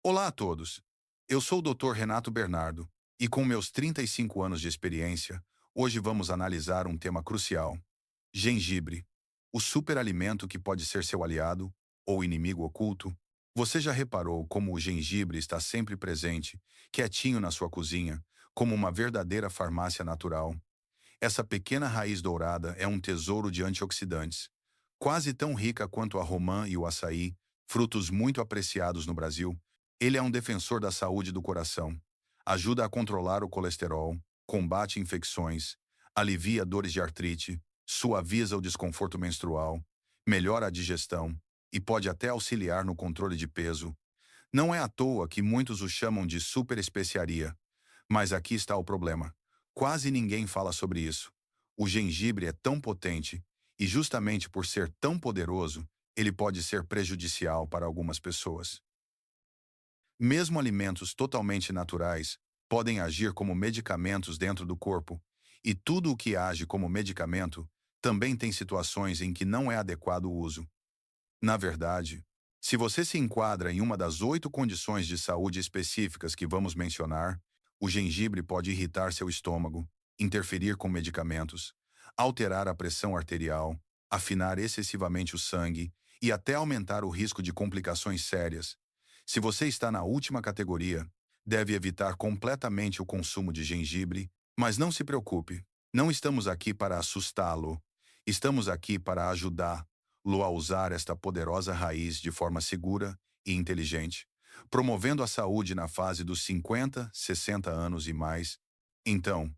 Olá a todos. Eu sou o Dr. Renato Bernardo e, com meus 35 anos de experiência, hoje vamos analisar um tema crucial: gengibre, o superalimento que pode ser seu aliado ou inimigo oculto. Você já reparou como o gengibre está sempre presente, quietinho na sua cozinha, como uma verdadeira farmácia natural? Essa pequena raiz dourada é um tesouro de antioxidantes, quase tão rica quanto a romã e o açaí, frutos muito apreciados no Brasil. Ele é um defensor da saúde do coração, ajuda a controlar o colesterol, combate infecções, alivia dores de artrite, suaviza o desconforto menstrual, melhora a digestão e pode até auxiliar no controle de peso. Não é à toa que muitos o chamam de super especiaria, mas aqui está o problema. Quase ninguém fala sobre isso. O gengibre é tão potente, e justamente por ser tão poderoso, ele pode ser prejudicial para algumas pessoas. Mesmo alimentos totalmente naturais podem agir como medicamentos dentro do corpo, e tudo o que age como medicamento também tem situações em que não é adequado o uso. Na verdade, se você se enquadra em uma das 8 condições de saúde específicas que vamos mencionar, o gengibre pode irritar seu estômago, interferir com medicamentos, alterar a pressão arterial, afinar excessivamente o sangue e até aumentar o risco de complicações sérias. Se você está na última categoria, deve evitar completamente o consumo de gengibre, mas não se preocupe, não estamos aqui para assustá-lo. Estamos aqui para ajudá-lo a usar esta poderosa raiz de forma segura e inteligente, promovendo a saúde na fase dos 50, 60 anos e mais. Então,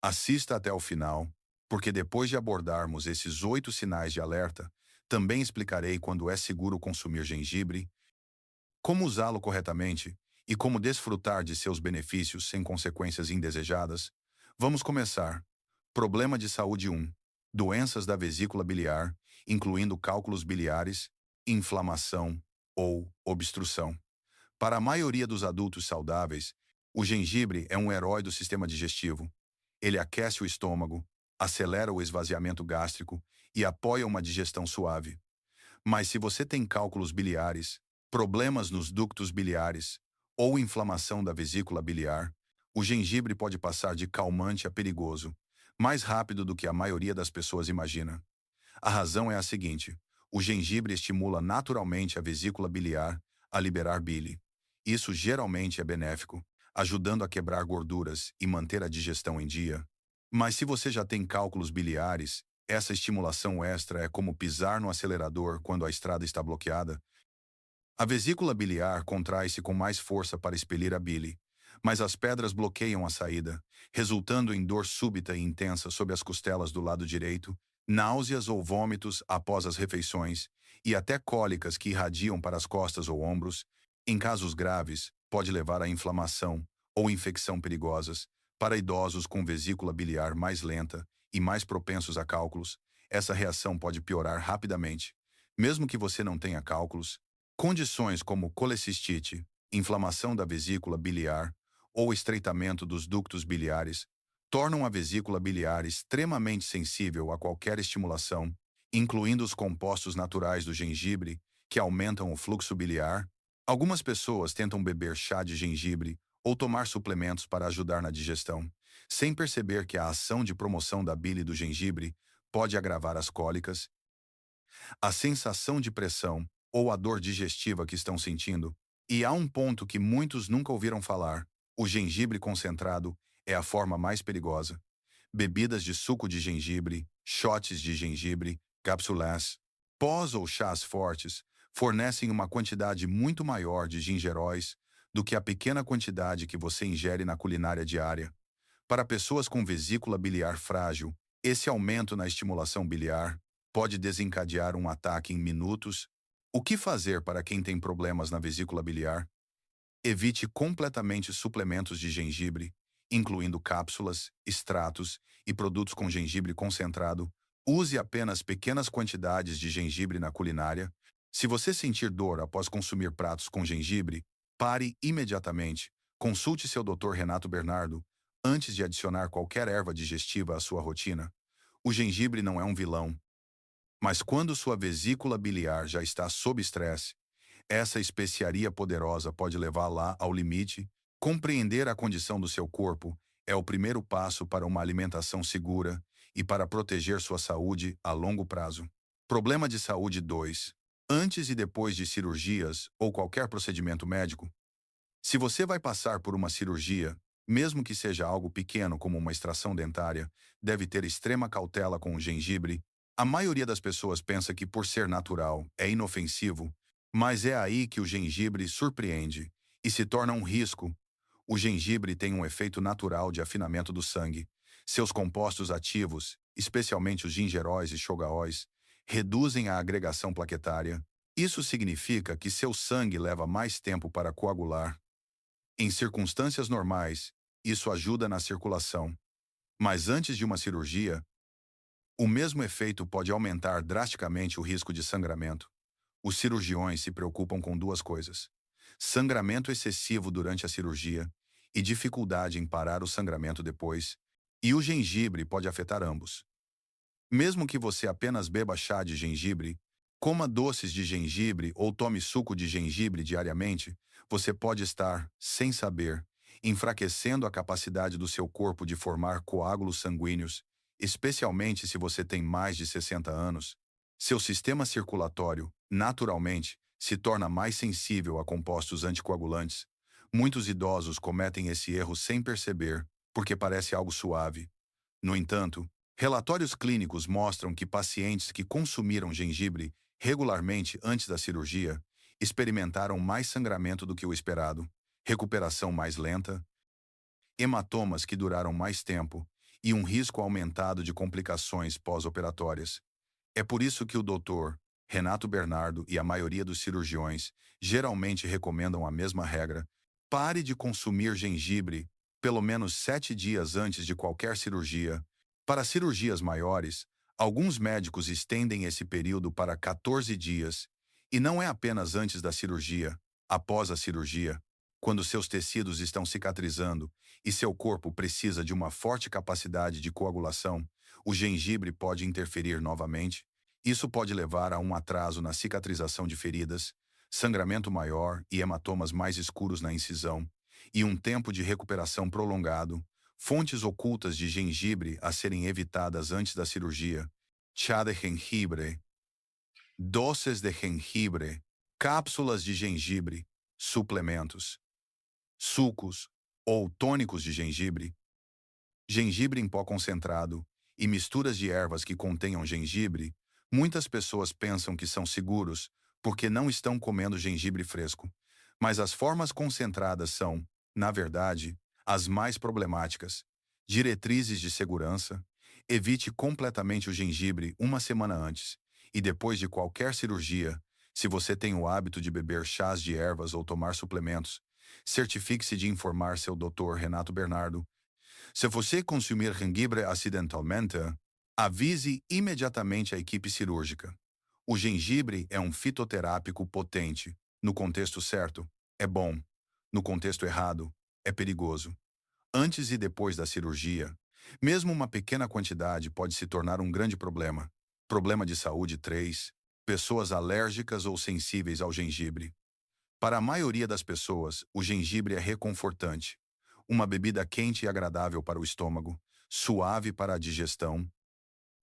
assista até o final, porque depois de abordarmos esses 8 sinais de alerta, também explicarei quando é seguro consumir gengibre, como usá-lo corretamente e como desfrutar de seus benefícios sem consequências indesejadas. Vamos começar. Problema de saúde 1. Doenças da vesícula biliar, incluindo cálculos biliares, inflamação ou obstrução. Para a maioria dos adultos saudáveis, o gengibre é um herói do sistema digestivo. Ele aquece o estômago, acelera o esvaziamento gástrico e apoia uma digestão suave. Mas se você tem cálculos biliares, problemas nos ductos biliares ou inflamação da vesícula biliar, o gengibre pode passar de calmante a perigoso, mais rápido do que a maioria das pessoas imagina. A razão é a seguinte: o gengibre estimula naturalmente a vesícula biliar a liberar bile. Isso geralmente é benéfico, ajudando a quebrar gorduras e manter a digestão em dia. Mas se você já tem cálculos biliares, essa estimulação extra é como pisar no acelerador quando a estrada está bloqueada. A vesícula biliar contrai-se com mais força para expelir a bile, mas as pedras bloqueiam a saída, resultando em dor súbita e intensa sob as costelas do lado direito, náuseas ou vômitos após as refeições, e até cólicas que irradiam para as costas ou ombros. Em casos graves, pode levar a inflamação ou infecção perigosas. Para idosos com vesícula biliar mais lenta e mais propensos a cálculos, essa reação pode piorar rapidamente. Mesmo que você não tenha cálculos, condições como colecistite, inflamação da vesícula biliar ou estreitamento dos ductos biliares tornam a vesícula biliar extremamente sensível a qualquer estimulação, incluindo os compostos naturais do gengibre, que aumentam o fluxo biliar. Algumas pessoas tentam beber chá de gengibre ou tomar suplementos para ajudar na digestão, sem perceber que a ação de promoção da bile do gengibre pode agravar as cólicas, a sensação de pressão ou a dor digestiva que estão sentindo. E há um ponto que muitos nunca ouviram falar: o gengibre concentrado é a forma mais perigosa. Bebidas de suco de gengibre, shots de gengibre, cápsulas, pós ou chás fortes fornecem uma quantidade muito maior de gingeróis do que a pequena quantidade que você ingere na culinária diária. Para pessoas com vesícula biliar frágil, esse aumento na estimulação biliar pode desencadear um ataque em minutos. O que fazer para quem tem problemas na vesícula biliar? Evite completamente suplementos de gengibre, incluindo cápsulas, extratos e produtos com gengibre concentrado. Use apenas pequenas quantidades de gengibre na culinária. Se você sentir dor após consumir pratos com gengibre, pare imediatamente. Consulte seu Dr. Renato Bernardo antes de adicionar qualquer erva digestiva à sua rotina. O gengibre não é um vilão, mas quando sua vesícula biliar já está sob estresse, Essa especiaria poderosa pode levá-la ao limite. Compreender a condição do seu corpo é o primeiro passo para uma alimentação segura e para proteger sua saúde a longo prazo. Problema de saúde 2. Antes e depois de cirurgias ou qualquer procedimento médico, se você vai passar por uma cirurgia, mesmo que seja algo pequeno como uma extração dentária, deve ter extrema cautela com o gengibre. A maioria das pessoas pensa que por ser natural é inofensivo, mas é aí que o gengibre surpreende e se torna um risco. O gengibre tem um efeito natural de afinamento do sangue. Seus compostos ativos, especialmente os gingeróis e chogaóis, reduzem a agregação plaquetária. Isso significa que seu sangue leva mais tempo para coagular. Em circunstâncias normais, isso ajuda na circulação. Mas antes de uma cirurgia, o mesmo efeito pode aumentar drasticamente o risco de sangramento. Os cirurgiões se preocupam com duas coisas: sangramento excessivo durante a cirurgia e dificuldade em parar o sangramento depois, e o gengibre pode afetar ambos. Mesmo que você apenas beba chá de gengibre, coma doces de gengibre ou tome suco de gengibre diariamente, você pode estar, sem saber, enfraquecendo a capacidade do seu corpo de formar coágulos sanguíneos, especialmente se você tem mais de 60 anos. Seu sistema circulatório, naturalmente, se torna mais sensível a compostos anticoagulantes. Muitos idosos cometem esse erro sem perceber, porque parece algo suave. No entanto, relatórios clínicos mostram que pacientes que consumiram gengibre regularmente antes da cirurgia experimentaram mais sangramento do que o esperado, recuperação mais lenta, hematomas que duraram mais tempo e um risco aumentado de complicações pós-operatórias. É por isso que o Dr. Renato Bernardo e a maioria dos cirurgiões geralmente recomendam a mesma regra: pare de consumir gengibre pelo menos 7 dias antes de qualquer cirurgia. Para cirurgias maiores, alguns médicos estendem esse período para 14 dias, e não é apenas antes da cirurgia, após a cirurgia, quando seus tecidos estão cicatrizando e seu corpo precisa de uma forte capacidade de coagulação, o gengibre pode interferir novamente. Isso pode levar a um atraso na cicatrização de feridas, sangramento maior e hematomas mais escuros na incisão, e um tempo de recuperação prolongado. Fontes ocultas de gengibre a serem evitadas antes da cirurgia: chá de gengibre, doces de gengibre, cápsulas de gengibre, suplementos, sucos ou tônicos de gengibre, gengibre em pó concentrado e misturas de ervas que contenham gengibre. Muitas pessoas pensam que são seguros porque não estão comendo gengibre fresco, mas as formas concentradas são, na verdade, as mais problemáticas. Diretrizes de segurança: evite completamente o gengibre uma semana antes e depois de qualquer cirurgia. Se você tem o hábito de beber chás de ervas ou tomar suplementos, certifique-se de informar seu Dr. Renato Bernardo. Se você consumir gengibre acidentalmente, avise imediatamente a equipe cirúrgica. O gengibre é um fitoterápico potente. No contexto certo, é bom. No contexto errado, é perigoso. Antes e depois da cirurgia, mesmo uma pequena quantidade pode se tornar um grande problema. Problema de saúde 3. Pessoas alérgicas ou sensíveis ao gengibre. Para a maioria das pessoas, o gengibre é reconfortante. Uma bebida quente e agradável para o estômago, suave para a digestão.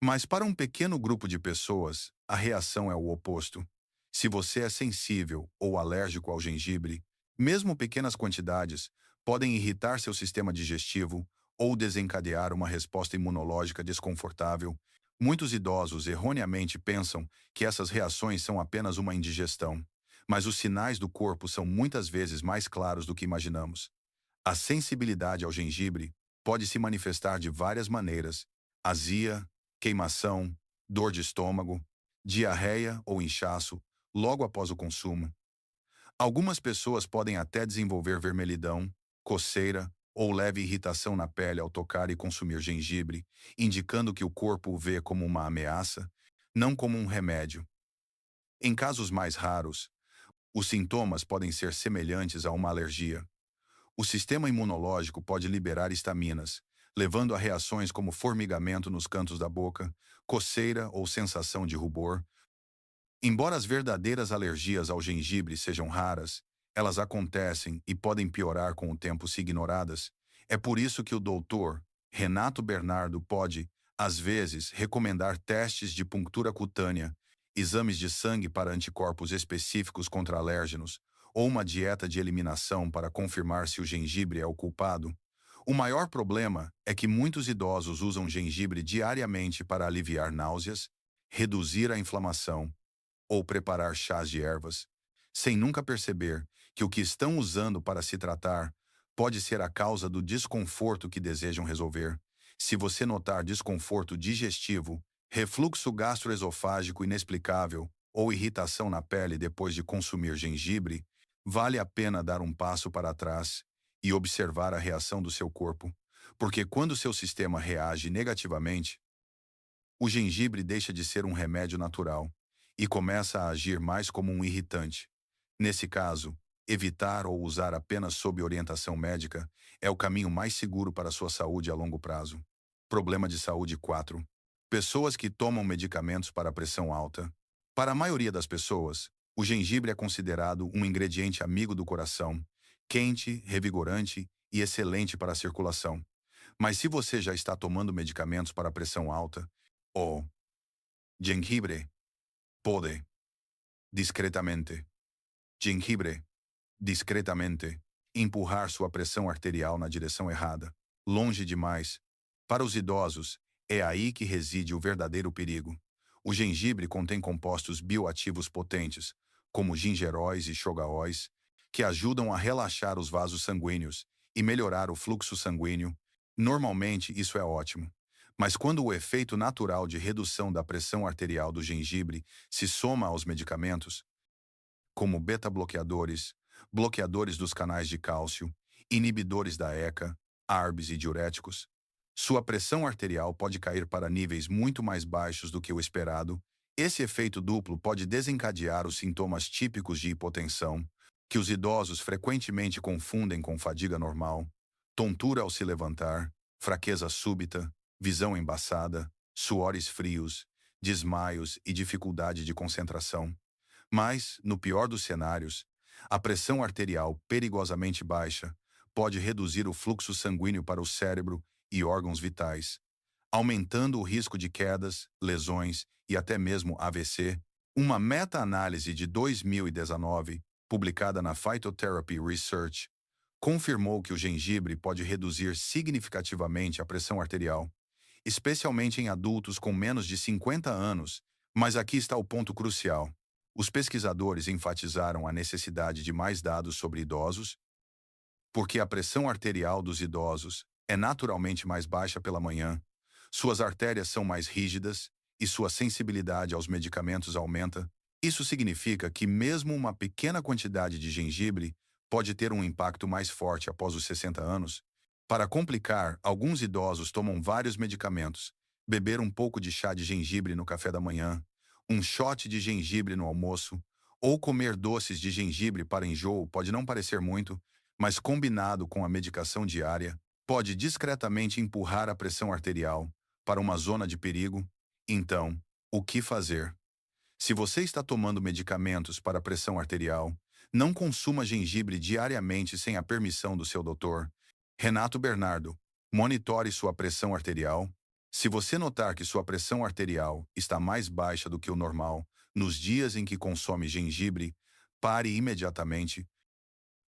Mas para um pequeno grupo de pessoas, a reação é o oposto. Se você é sensível ou alérgico ao gengibre, mesmo pequenas quantidades podem irritar seu sistema digestivo ou desencadear uma resposta imunológica desconfortável. Muitos idosos erroneamente pensam que essas reações são apenas uma indigestão, mas os sinais do corpo são muitas vezes mais claros do que imaginamos. A sensibilidade ao gengibre pode se manifestar de várias maneiras: azia, queimação, dor de estômago, diarreia ou inchaço logo após o consumo. Algumas pessoas podem até desenvolver vermelhidão, coceira ou leve irritação na pele ao tocar e consumir gengibre, indicando que o corpo o vê como uma ameaça, não como um remédio. Em casos mais raros, os sintomas podem ser semelhantes a uma alergia. O sistema imunológico pode liberar histaminas, levando a reações como formigamento nos cantos da boca, coceira ou sensação de rubor. Embora as verdadeiras alergias ao gengibre sejam raras, elas acontecem e podem piorar com o tempo se ignoradas. É por isso que o doutor Renato Bernardo pode, às vezes, recomendar testes de punctura cutânea, exames de sangue para anticorpos específicos contra alérgenos, ou uma dieta de eliminação para confirmar se o gengibre é o culpado. O maior problema é que muitos idosos usam gengibre diariamente para aliviar náuseas, reduzir a inflamação ou preparar chás de ervas, sem nunca perceber que o que estão usando para se tratar pode ser a causa do desconforto que desejam resolver. Se você notar desconforto digestivo, refluxo gastroesofágico inexplicável ou irritação na pele depois de consumir gengibre, vale a pena dar um passo para trás e observar a reação do seu corpo, porque quando seu sistema reage negativamente, o gengibre deixa de ser um remédio natural e começa a agir mais como um irritante. Nesse caso, evitar ou usar apenas sob orientação médica é o caminho mais seguro para a sua saúde a longo prazo. Problema de saúde 4. Pessoas que tomam medicamentos para pressão alta. Para a maioria das pessoas, o gengibre é considerado um ingrediente amigo do coração, quente, revigorante e excelente para a circulação. Mas se você já está tomando medicamentos para pressão alta, o gengibre pode, discretamente, gengibre, discretamente, empurrar sua pressão arterial na direção errada, longe demais. Para os idosos, é aí que reside o verdadeiro perigo. O gengibre contém compostos bioativos potentes, como gingeróis e xogaóis, que ajudam a relaxar os vasos sanguíneos e melhorar o fluxo sanguíneo. Normalmente, isso é ótimo. Mas quando o efeito natural de redução da pressão arterial do gengibre se soma aos medicamentos, como beta-bloqueadores, bloqueadores dos canais de cálcio, inibidores da ECA, ARBs e diuréticos, sua pressão arterial pode cair para níveis muito mais baixos do que o esperado. Esse efeito duplo pode desencadear os sintomas típicos de hipotensão, que os idosos frequentemente confundem com fadiga normal, tontura ao se levantar, fraqueza súbita, visão embaçada, suores frios, desmaios e dificuldade de concentração. Mas, no pior dos cenários, a pressão arterial perigosamente baixa pode reduzir o fluxo sanguíneo para o cérebro e órgãos vitais, aumentando o risco de quedas, lesões e até mesmo AVC. Uma meta-análise de 2019, publicada na Phytotherapy Research, confirmou que o gengibre pode reduzir significativamente a pressão arterial, especialmente em adultos com menos de 50 anos. Mas aqui está o ponto crucial. Os pesquisadores enfatizaram a necessidade de mais dados sobre idosos, porque a pressão arterial dos idosos é naturalmente mais baixa pela manhã, suas artérias são mais rígidas e sua sensibilidade aos medicamentos aumenta. Isso significa que mesmo uma pequena quantidade de gengibre pode ter um impacto mais forte após os 60 anos. Para complicar, alguns idosos tomam vários medicamentos, beber um pouco de chá de gengibre no café da manhã, um shot de gengibre no almoço, ou comer doces de gengibre para enjoo pode não parecer muito, mas combinado com a medicação diária, pode discretamente empurrar a pressão arterial para uma zona de perigo. Então, o que fazer? Se você está tomando medicamentos para pressão arterial, não consuma gengibre diariamente sem a permissão do seu doutor. Renato Bernardo, monitore sua pressão arterial. Se você notar que sua pressão arterial está mais baixa do que o normal nos dias em que consome gengibre, pare imediatamente.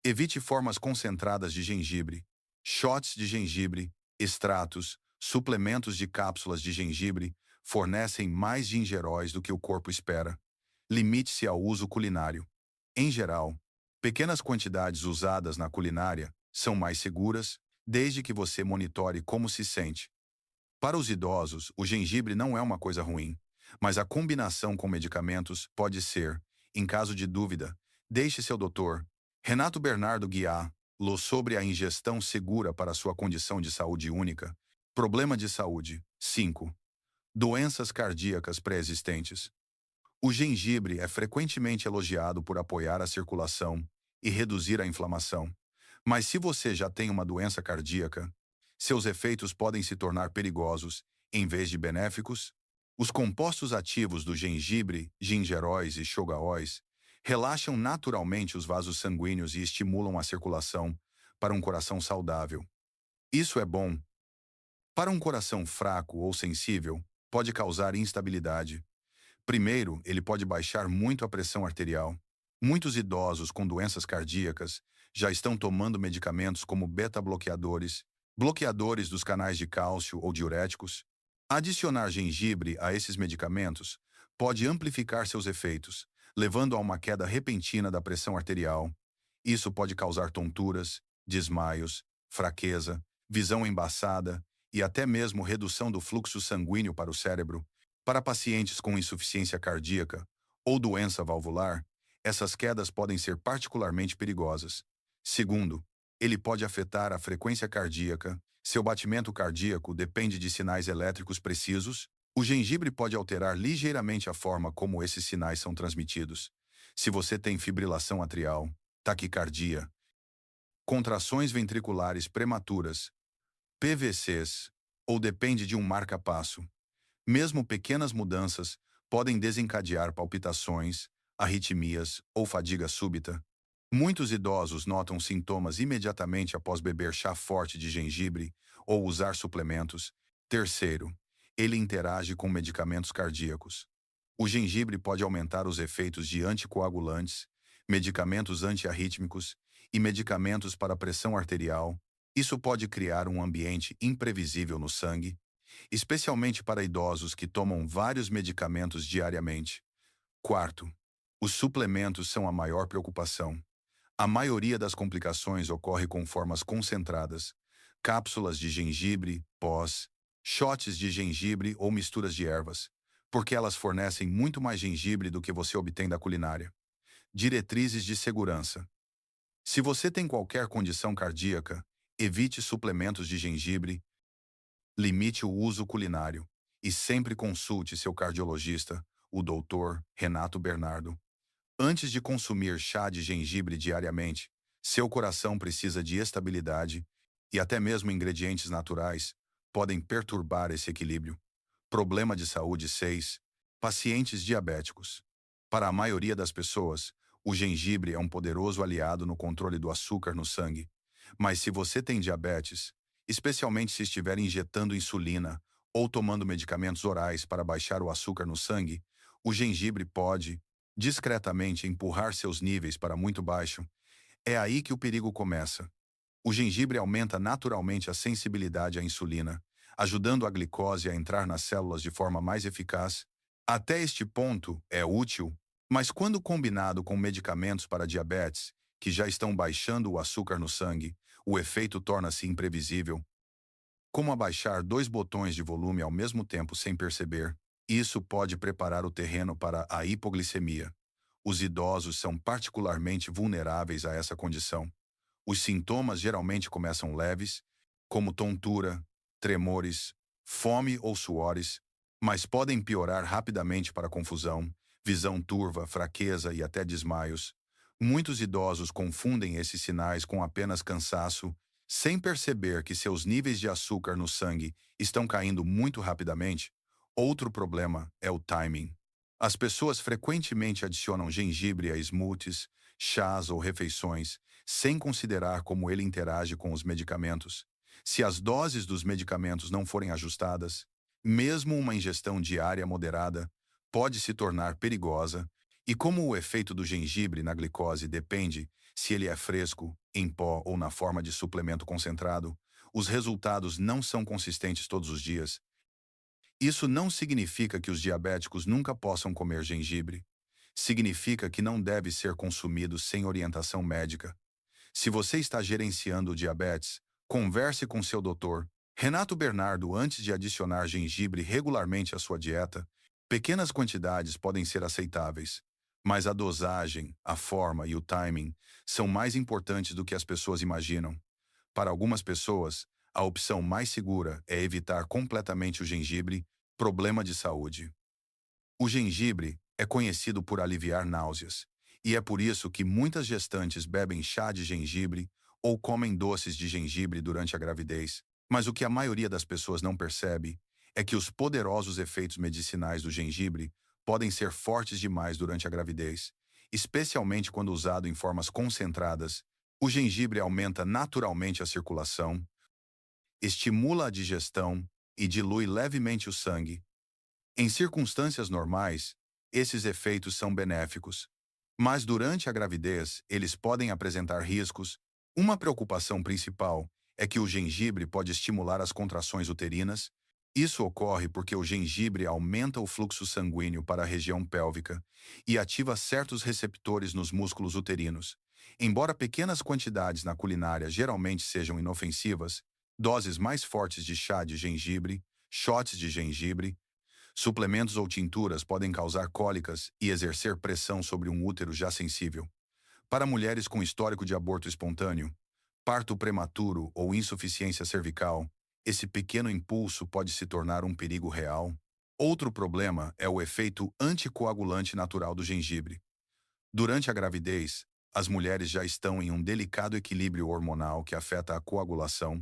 Evite formas concentradas de gengibre, shots de gengibre, extratos, suplementos de cápsulas de gengibre fornecem mais gingeróis do que o corpo espera. Limite-se ao uso culinário. Em geral, pequenas quantidades usadas na culinária são mais seguras, desde que você monitore como se sente. Para os idosos, o gengibre não é uma coisa ruim, mas a combinação com medicamentos pode ser. Em caso de dúvida, deixe seu doutor Renato Bernardo guiá-lo sobre a ingestão segura para sua condição de saúde única. Problema de saúde 5. Doenças cardíacas pré-existentes. O gengibre é frequentemente elogiado por apoiar a circulação e reduzir a inflamação. Mas se você já tem uma doença cardíaca, seus efeitos podem se tornar perigosos, em vez de benéficos. Os compostos ativos do gengibre, gingeróis e shogaóis relaxam naturalmente os vasos sanguíneos e estimulam a circulação para um coração saudável. Isso é bom. Para um coração fraco ou sensível, pode causar instabilidade. Primeiro, ele pode baixar muito a pressão arterial. Muitos idosos com doenças cardíacas já estão tomando medicamentos como beta-bloqueadores, bloqueadores dos canais de cálcio ou diuréticos. Adicionar gengibre a esses medicamentos pode amplificar seus efeitos, levando a uma queda repentina da pressão arterial. Isso pode causar tonturas, desmaios, fraqueza, visão embaçada e até mesmo redução do fluxo sanguíneo para o cérebro. Para pacientes com insuficiência cardíaca ou doença valvular, essas quedas podem ser particularmente perigosas. Segundo, ele pode afetar a frequência cardíaca. Seu batimento cardíaco depende de sinais elétricos precisos. O gengibre pode alterar ligeiramente a forma como esses sinais são transmitidos. Se você tem fibrilação atrial, taquicardia, contrações ventriculares prematuras, PVCs, ou depende de um marca-passo, mesmo pequenas mudanças podem desencadear palpitações, arritmias ou fadiga súbita. Muitos idosos notam sintomas imediatamente após beber chá forte de gengibre ou usar suplementos. Terceiro, ele interage com medicamentos cardíacos. O gengibre pode aumentar os efeitos de anticoagulantes, medicamentos antiarrítmicos e medicamentos para pressão arterial. Isso pode criar um ambiente imprevisível no sangue, especialmente para idosos que tomam vários medicamentos diariamente. Quarto, os suplementos são a maior preocupação. A maioria das complicações ocorre com formas concentradas, cápsulas de gengibre, pós, shots de gengibre ou misturas de ervas, porque elas fornecem muito mais gengibre do que você obtém da culinária. Diretrizes de segurança. Se você tem qualquer condição cardíaca, evite suplementos de gengibre, limite o uso culinário e sempre consulte seu cardiologista, o Dr. Renato Bernardo. Antes de consumir chá de gengibre diariamente, seu coração precisa de estabilidade e até mesmo ingredientes naturais podem perturbar esse equilíbrio. Problema de saúde 6. Pacientes diabéticos. Para a maioria das pessoas, o gengibre é um poderoso aliado no controle do açúcar no sangue. Mas se você tem diabetes, especialmente se estiver injetando insulina ou tomando medicamentos orais para baixar o açúcar no sangue, o gengibre pode, discretamente, empurrar seus níveis para muito baixo. É aí que o perigo começa. O gengibre aumenta naturalmente a sensibilidade à insulina, ajudando a glicose a entrar nas células de forma mais eficaz. Até este ponto, é útil, mas quando combinado com medicamentos para diabetes, que já estão baixando o açúcar no sangue, o efeito torna-se imprevisível. Como abaixar dois botões de volume ao mesmo tempo sem perceber, isso pode preparar o terreno para a hipoglicemia. Os idosos são particularmente vulneráveis a essa condição. Os sintomas geralmente começam leves, como tontura, tremores, fome ou suores, mas podem piorar rapidamente para confusão, visão turva, fraqueza e até desmaios. Muitos idosos confundem esses sinais com apenas cansaço, sem perceber que seus níveis de açúcar no sangue estão caindo muito rapidamente. Outro problema é o timing. As pessoas frequentemente adicionam gengibre a smoothies, chás ou refeições, sem considerar como ele interage com os medicamentos. Se as doses dos medicamentos não forem ajustadas, mesmo uma ingestão diária moderada pode se tornar perigosa, e como o efeito do gengibre na glicose depende se ele é fresco, em pó ou na forma de suplemento concentrado, os resultados não são consistentes todos os dias. Isso não significa que os diabéticos nunca possam comer gengibre. Significa que não deve ser consumido sem orientação médica. Se você está gerenciando o diabetes, converse com seu doutor, Renato Bernardo, antes de adicionar gengibre regularmente à sua dieta. Pequenas quantidades podem ser aceitáveis, mas a dosagem, a forma e o timing são mais importantes do que as pessoas imaginam. Para algumas pessoas, a opção mais segura é evitar completamente o gengibre, problema de saúde. O gengibre é conhecido por aliviar náuseas, e é por isso que muitas gestantes bebem chá de gengibre ou comem doces de gengibre durante a gravidez. Mas o que a maioria das pessoas não percebe é que os poderosos efeitos medicinais do gengibre podem ser fortes demais durante a gravidez, especialmente quando usado em formas concentradas. O gengibre aumenta naturalmente a circulação, estimula a digestão e dilui levemente o sangue. Em circunstâncias normais, esses efeitos são benéficos, mas durante a gravidez eles podem apresentar riscos. Uma preocupação principal é que o gengibre pode estimular as contrações uterinas. Isso ocorre porque o gengibre aumenta o fluxo sanguíneo para a região pélvica e ativa certos receptores nos músculos uterinos. Embora pequenas quantidades na culinária geralmente sejam inofensivas, doses mais fortes de chá de gengibre, shots de gengibre, suplementos ou tinturas podem causar cólicas e exercer pressão sobre um útero já sensível. Para mulheres com histórico de aborto espontâneo, parto prematuro ou insuficiência cervical, esse pequeno impulso pode se tornar um perigo real. Outro problema é o efeito anticoagulante natural do gengibre. Durante a gravidez, as mulheres já estão em um delicado equilíbrio hormonal que afeta a coagulação,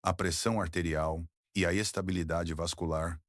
a pressão arterial e a estabilidade vascular.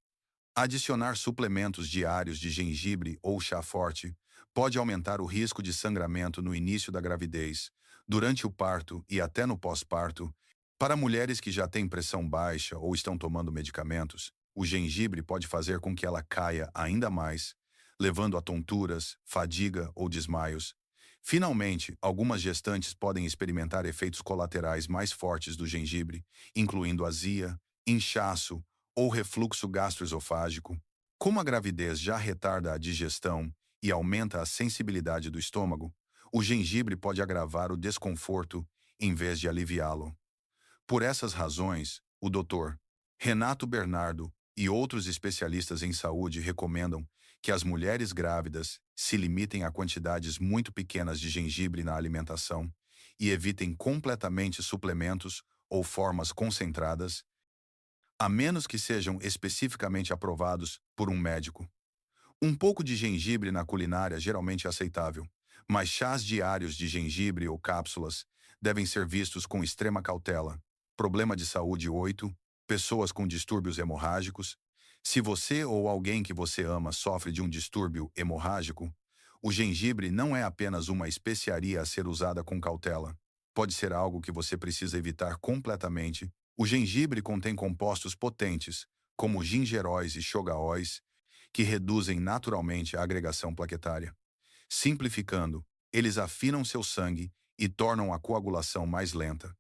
Adicionar suplementos diários de gengibre ou chá forte pode aumentar o risco de sangramento no início da gravidez, durante o parto e até no pós-parto. Para mulheres que já têm pressão baixa ou estão tomando medicamentos, o gengibre pode fazer com que ela caia ainda mais, levando a tonturas, fadiga ou desmaios. Finalmente, algumas gestantes podem experimentar efeitos colaterais mais fortes do gengibre, incluindo azia, inchaço ou refluxo gastroesofágico. Como a gravidez já retarda a digestão e aumenta a sensibilidade do estômago, o gengibre pode agravar o desconforto em vez de aliviá-lo. Por essas razões, o Dr. Renato Bernardo e outros especialistas em saúde recomendam que as mulheres grávidas se limitem a quantidades muito pequenas de gengibre na alimentação e evitem completamente suplementos ou formas concentradas, a menos que sejam especificamente aprovados por um médico. Um pouco de gengibre na culinária geralmente é aceitável, mas chás diários de gengibre ou cápsulas devem ser vistos com extrema cautela. Problema de saúde 8. Pessoas com distúrbios hemorrágicos. Se você ou alguém que você ama sofre de um distúrbio hemorrágico, o gengibre não é apenas uma especiaria a ser usada com cautela. Pode ser algo que você precisa evitar completamente. O gengibre contém compostos potentes, como gingeróis e xogaóis, que reduzem naturalmente a agregação plaquetária. Simplificando, eles afinam seu sangue e tornam a coagulação mais lenta.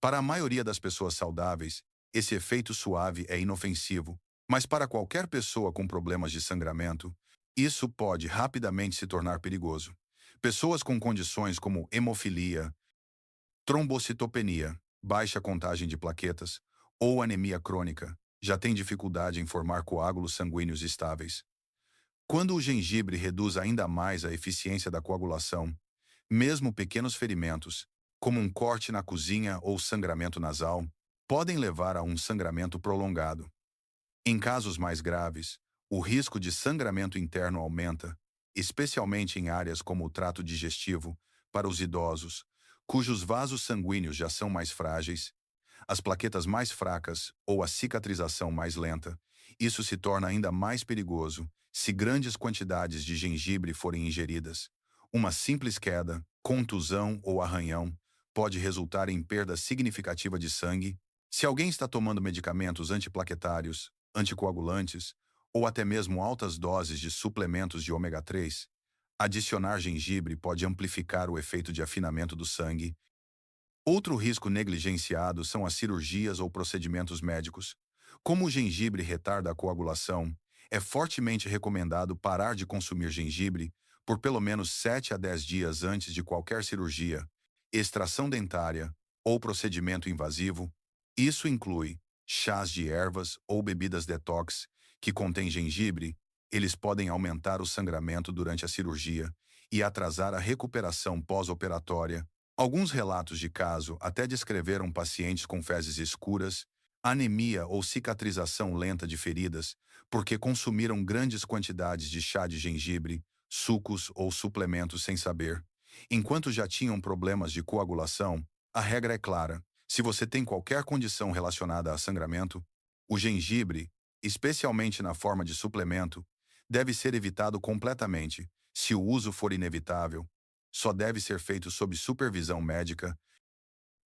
Para a maioria das pessoas saudáveis, esse efeito suave é inofensivo, mas para qualquer pessoa com problemas de sangramento, isso pode rapidamente se tornar perigoso. Pessoas com condições como hemofilia, trombocitopenia, baixa contagem de plaquetas ou anemia crônica já têm dificuldade em formar coágulos sanguíneos estáveis. Quando o gengibre reduz ainda mais a eficiência da coagulação, mesmo pequenos ferimentos, como um corte na cozinha ou sangramento nasal, podem levar a um sangramento prolongado. Em casos mais graves, o risco de sangramento interno aumenta, especialmente em áreas como o trato digestivo, para os idosos, cujos vasos sanguíneos já são mais frágeis, as plaquetas mais fracas ou a cicatrização mais lenta. Isso se torna ainda mais perigoso se grandes quantidades de gengibre forem ingeridas. Uma simples queda, contusão ou arranhão pode resultar em perda significativa de sangue. Se alguém está tomando medicamentos antiplaquetários, anticoagulantes ou até mesmo altas doses de suplementos de ômega 3, adicionar gengibre pode amplificar o efeito de afinamento do sangue. Outro risco negligenciado são as cirurgias ou procedimentos médicos. Como o gengibre retarda a coagulação, é fortemente recomendado parar de consumir gengibre por pelo menos 7 a 10 dias antes de qualquer cirurgia, extração dentária ou procedimento invasivo. Isso inclui chás de ervas ou bebidas detox que contêm gengibre. Eles podem aumentar o sangramento durante a cirurgia e atrasar a recuperação pós-operatória. Alguns relatos de caso até descreveram pacientes com fezes escuras, anemia ou cicatrização lenta de feridas, porque consumiram grandes quantidades de chá de gengibre, sucos ou suplementos sem saber. Enquanto já tinham problemas de coagulação, a regra é clara: se você tem qualquer condição relacionada a sangramento, o gengibre especialmente na forma de suplemento, deve ser evitado completamente. Se o uso for inevitável, só deve ser feito sob supervisão médica.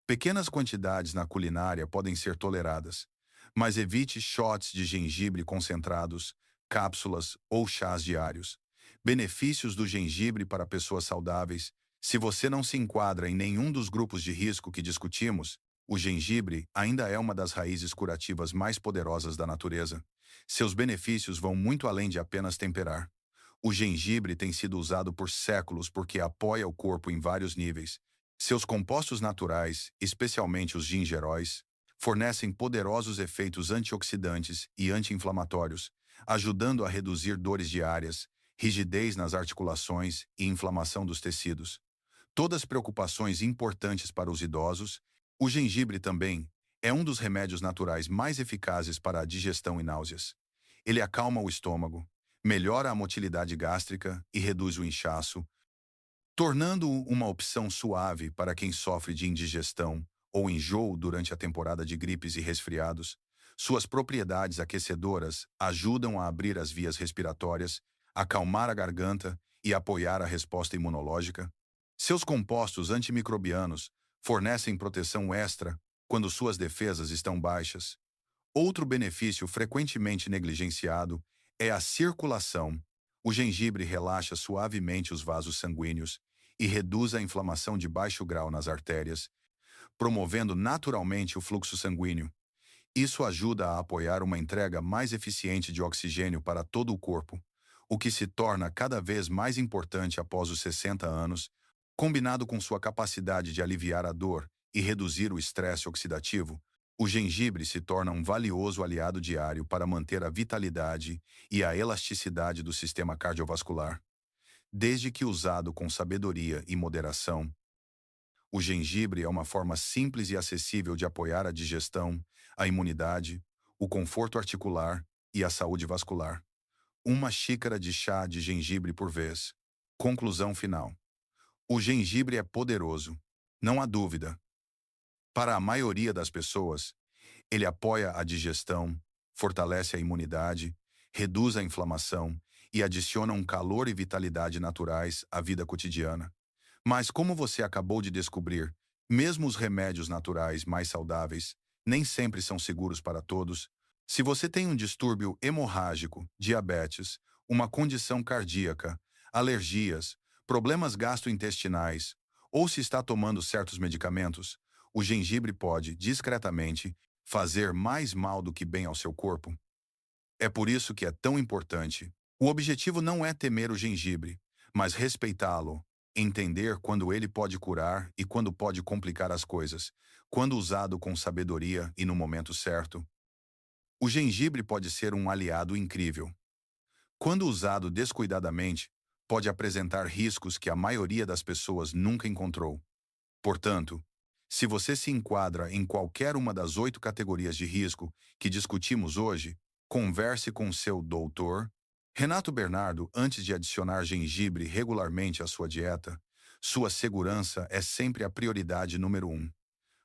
Pequenas quantidades na culinária podem ser toleradas, mas evite shots de gengibre concentrados, cápsulas ou chás diários. Benefícios do gengibre para pessoas saudáveis. Se você não se enquadra em nenhum dos grupos de risco que discutimos, o gengibre ainda é uma das raízes curativas mais poderosas da natureza. Seus benefícios vão muito além de apenas temperar. O gengibre tem sido usado por séculos porque apoia o corpo em vários níveis. Seus compostos naturais, especialmente os gingeróis, fornecem poderosos efeitos antioxidantes e anti-inflamatórios, ajudando a reduzir dores diárias, rigidez nas articulações e inflamação dos tecidos. Todas preocupações importantes para os idosos. O gengibre também é um dos remédios naturais mais eficazes para a digestão e náuseas. Ele acalma o estômago, melhora a motilidade gástrica e reduz o inchaço, tornando-o uma opção suave para quem sofre de indigestão ou enjoo durante a temporada de gripes e resfriados. Suas propriedades aquecedoras ajudam a abrir as vias respiratórias, acalmar a garganta e apoiar a resposta imunológica. Seus compostos antimicrobianos fornecem proteção extra quando suas defesas estão baixas. Outro benefício frequentemente negligenciado é a circulação. O gengibre relaxa suavemente os vasos sanguíneos e reduz a inflamação de baixo grau nas artérias, promovendo naturalmente o fluxo sanguíneo. Isso ajuda a apoiar uma entrega mais eficiente de oxigênio para todo o corpo, o que se torna cada vez mais importante após os 60 anos, combinado com sua capacidade de aliviar a dor e reduzir o estresse oxidativo. O gengibre se torna um valioso aliado diário para manter a vitalidade e a elasticidade do sistema cardiovascular. Desde que usado com sabedoria e moderação, o gengibre é uma forma simples e acessível de apoiar a digestão, a imunidade, o conforto articular e a saúde vascular. Uma xícara de chá de gengibre por vez. Conclusão final. O gengibre é poderoso, não há dúvida. Para a maioria das pessoas, ele apoia a digestão, fortalece a imunidade, reduz a inflamação e adiciona um calor e vitalidade naturais à vida cotidiana. Mas como você acabou de descobrir, mesmo os remédios naturais mais saudáveis nem sempre são seguros para todos. Se você tem um distúrbio hemorrágico, diabetes, uma condição cardíaca, alergias, problemas gastrointestinais, ou se está tomando certos medicamentos, o gengibre pode, discretamente, fazer mais mal do que bem ao seu corpo. É por isso que é tão importante. O objetivo não é temer o gengibre, mas respeitá-lo, entender quando ele pode curar e quando pode complicar as coisas, quando usado com sabedoria e no momento certo. O gengibre pode ser um aliado incrível. Quando usado descuidadamente, pode apresentar riscos que a maioria das pessoas nunca encontrou. Portanto, se você se enquadra em qualquer uma das 8 categorias de risco que discutimos hoje, converse com seu doutor. Renato Bernardo, antes de adicionar gengibre regularmente à sua dieta, sua segurança é sempre a prioridade número 1.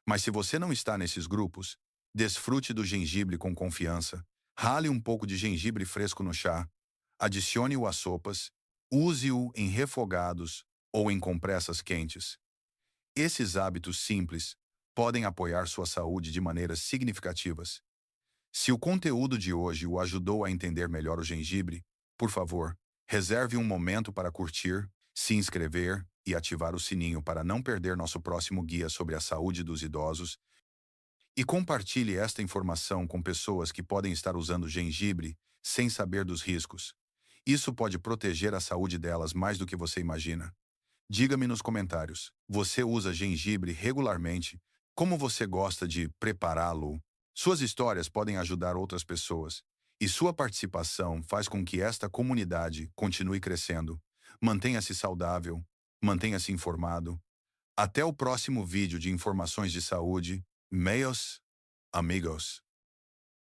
Mas se você não está nesses grupos, desfrute do gengibre com confiança, rale um pouco de gengibre fresco no chá, adicione-o às sopas, use-o em refogados ou em compressas quentes. Esses hábitos simples podem apoiar sua saúde de maneiras significativas. Se o conteúdo de hoje o ajudou a entender melhor o gengibre, por favor, reserve um momento para curtir, se inscrever e ativar o sininho para não perder nosso próximo guia sobre a saúde dos idosos. E compartilhe esta informação com pessoas que podem estar usando gengibre sem saber dos riscos. Isso pode proteger a saúde delas mais do que você imagina. Diga-me nos comentários, você usa gengibre regularmente? Como você gosta de prepará-lo? Suas histórias podem ajudar outras pessoas, e sua participação faz com que esta comunidade continue crescendo. Mantenha-se saudável, mantenha-se informado. Até o próximo vídeo de informações de saúde. Meus amigos.